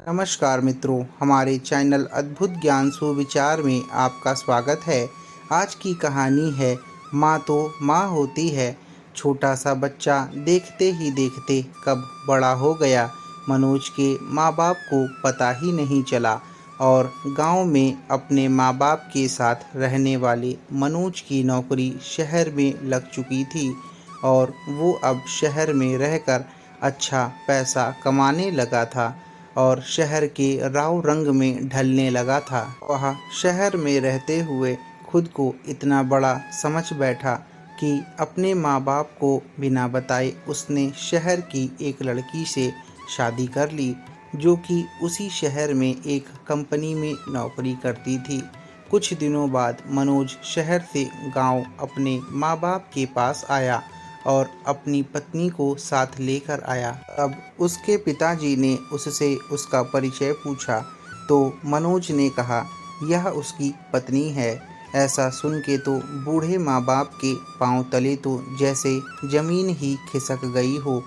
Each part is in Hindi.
नमस्कार मित्रों, हमारे चैनल अद्भुत ज्ञान सुविचार में आपका स्वागत है। आज की कहानी है माँ तो माँ होती है। छोटा सा बच्चा देखते ही देखते कब बड़ा हो गया, मनोज के माँ बाप को पता ही नहीं चला। और गांव में अपने माँ बाप के साथ रहने वाले मनोज की नौकरी शहर में लग चुकी थी और वो अब शहर में रहकर अच्छा पैसा कमाने लगा था और शहर के राव रंग में ढलने लगा था। वह शहर में रहते हुए खुद को इतना बड़ा समझ बैठा कि अपने माँ बाप को बिना बताए उसने शहर की एक लड़की से शादी कर ली, जो कि उसी शहर में एक कंपनी में नौकरी करती थी। कुछ दिनों बाद मनोज शहर से गांव अपने माँ बाप के पास आया और अपनी पत्नी को साथ लेकर आया। अब उसके पिताजी ने उससे उसका परिचय पूछा तो मनोज ने कहा यह उसकी पत्नी है। ऐसा सुन के तो बूढ़े माँ बाप के पांव तले तो जैसे जमीन ही खिसक गई हो,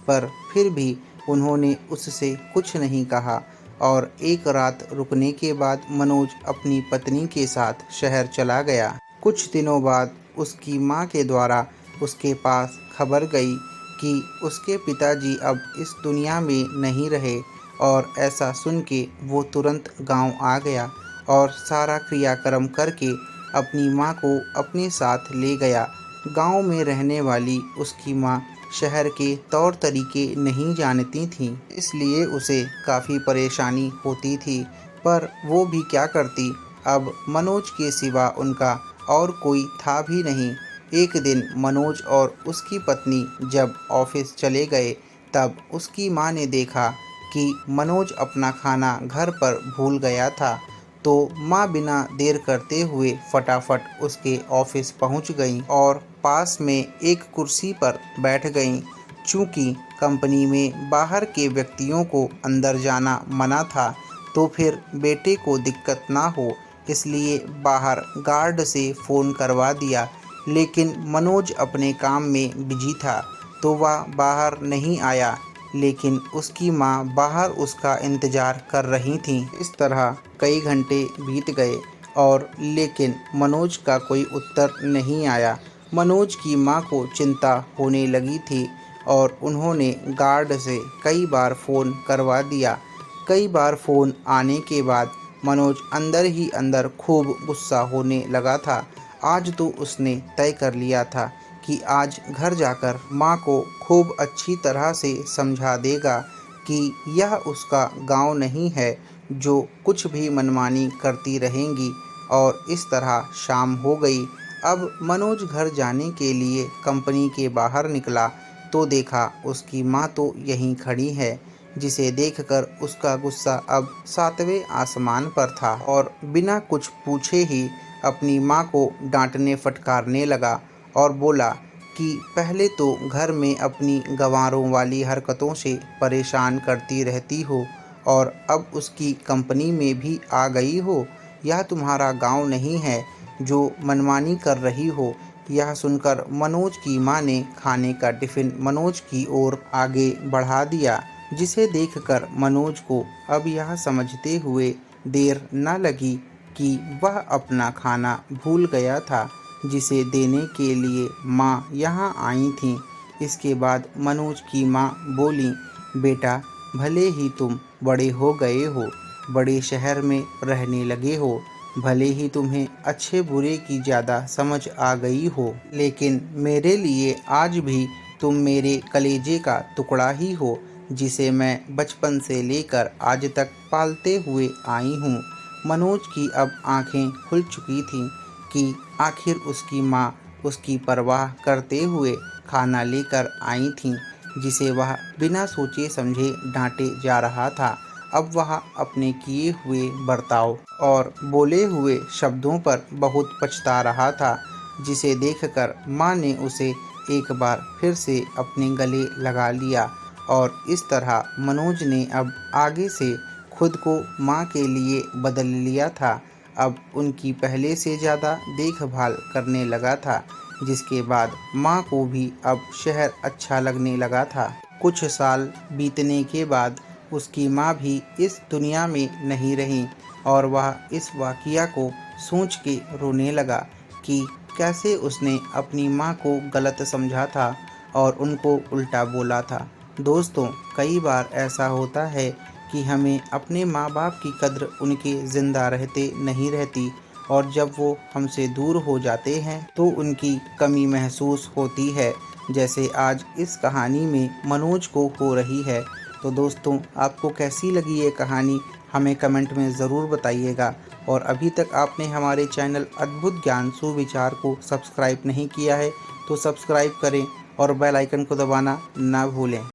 पर फिर भी उन्होंने उससे कुछ नहीं कहा। और एक रात रुकने के बाद मनोज अपनी पत्नी के साथ शहर चला गया। कुछ दिनों बाद उसकी माँ के द्वारा उसके पास खबर गई कि उसके पिताजी अब इस दुनिया में नहीं रहे। और ऐसा सुन के वो तुरंत गांव आ गया और सारा क्रियाक्रम करके अपनी माँ को अपने साथ ले गया। गांव में रहने वाली उसकी माँ शहर के तौर तरीके नहीं जानती थीं, इसलिए उसे काफ़ी परेशानी होती थी। पर वो भी क्या करती, अब मनोज के सिवा उनका और कोई था भी नहीं। एक दिन मनोज और उसकी पत्नी जब ऑफिस चले गए, तब उसकी माँ ने देखा कि मनोज अपना खाना घर पर भूल गया था। तो माँ बिना देर करते हुए फटाफट उसके ऑफिस पहुँच गईं और पास में एक कुर्सी पर बैठ गईं। चूँकि कंपनी में बाहर के व्यक्तियों को अंदर जाना मना था, तो फिर बेटे को दिक्कत ना हो इसलिए बाहर गार्ड से फ़ोन करवा दिया। लेकिन मनोज अपने काम में बिजी था, तो वह बाहर नहीं आया। लेकिन उसकी माँ बाहर उसका इंतज़ार कर रही थीं। इस तरह कई घंटे बीत गए और लेकिन मनोज का कोई उत्तर नहीं आया। मनोज की माँ को चिंता होने लगी थी और उन्होंने गार्ड से कई बार फ़ोन करवा दिया। कई बार फ़ोन आने के बाद मनोज अंदर ही अंदर खूब गुस्सा होने लगा था। आज तो उसने तय कर लिया था कि आज घर जाकर माँ को खूब अच्छी तरह से समझा देगा कि यह उसका गांव नहीं है जो कुछ भी मनमानी करती रहेंगी। और इस तरह शाम हो गई। अब मनोज घर जाने के लिए कंपनी के बाहर निकला तो देखा उसकी माँ तो यहीं खड़ी है, जिसे देखकर उसका गुस्सा अब सातवें आसमान पर था और बिना कुछ पूछे ही अपनी माँ को डांटने फटकारने लगा और बोला कि पहले तो घर में अपनी गंवारों वाली हरकतों से परेशान करती रहती हो और अब उसकी कंपनी में भी आ गई हो। यह तुम्हारा गांव नहीं है जो मनमानी कर रही हो। यह सुनकर मनोज की माँ ने खाने का टिफ़िन मनोज की ओर आगे बढ़ा दिया, जिसे देखकर मनोज को अब यह समझते हुए देर न लगी कि वह अपना खाना भूल गया था, जिसे देने के लिए माँ यहाँ आई थीं। इसके बाद मनोज की माँ बोली, बेटा भले ही तुम बड़े हो गए हो, बड़े शहर में रहने लगे हो, भले ही तुम्हें अच्छे बुरे की ज़्यादा समझ आ गई हो, लेकिन मेरे लिए आज भी तुम मेरे कलेजे का टुकड़ा ही हो, जिसे मैं बचपन से लेकर आज तक पालते हुए आई हूँ। मनोज की अब आंखें खुल चुकी थीं कि आखिर उसकी माँ उसकी परवाह करते हुए खाना लेकर आई थीं, जिसे वह बिना सोचे समझे डांटे जा रहा था। अब वह अपने किए हुए बर्ताव और बोले हुए शब्दों पर बहुत पछता रहा था, जिसे देखकर माँ ने उसे एक बार फिर से अपने गले लगा लिया। और इस तरह मनोज ने अब आगे से खुद को माँ के लिए बदल लिया था। अब उनकी पहले से ज़्यादा देखभाल करने लगा था, जिसके बाद माँ को भी अब शहर अच्छा लगने लगा था। कुछ साल बीतने के बाद उसकी माँ भी इस दुनिया में नहीं रहीं और वह इस वाक़या को सोच के रोने लगा कि कैसे उसने अपनी माँ को गलत समझा था और उनको उल्टा बोला था। दोस्तों, कई बार ऐसा होता है कि हमें अपने माँ-बाप की कद्र उनके ज़िंदा रहते नहीं रहती और जब वो हमसे दूर हो जाते हैं तो उनकी कमी महसूस होती है, जैसे आज इस कहानी में मनोज को हो रही है। तो दोस्तों, आपको कैसी लगी ये कहानी हमें कमेंट में ज़रूर बताइएगा और अभी तक आपने हमारे चैनल अद्भुत ज्ञान सुविचार को सब्सक्राइब नहीं किया है तो सब्सक्राइब करें और बेल आइकन को दबाना ना भूलें।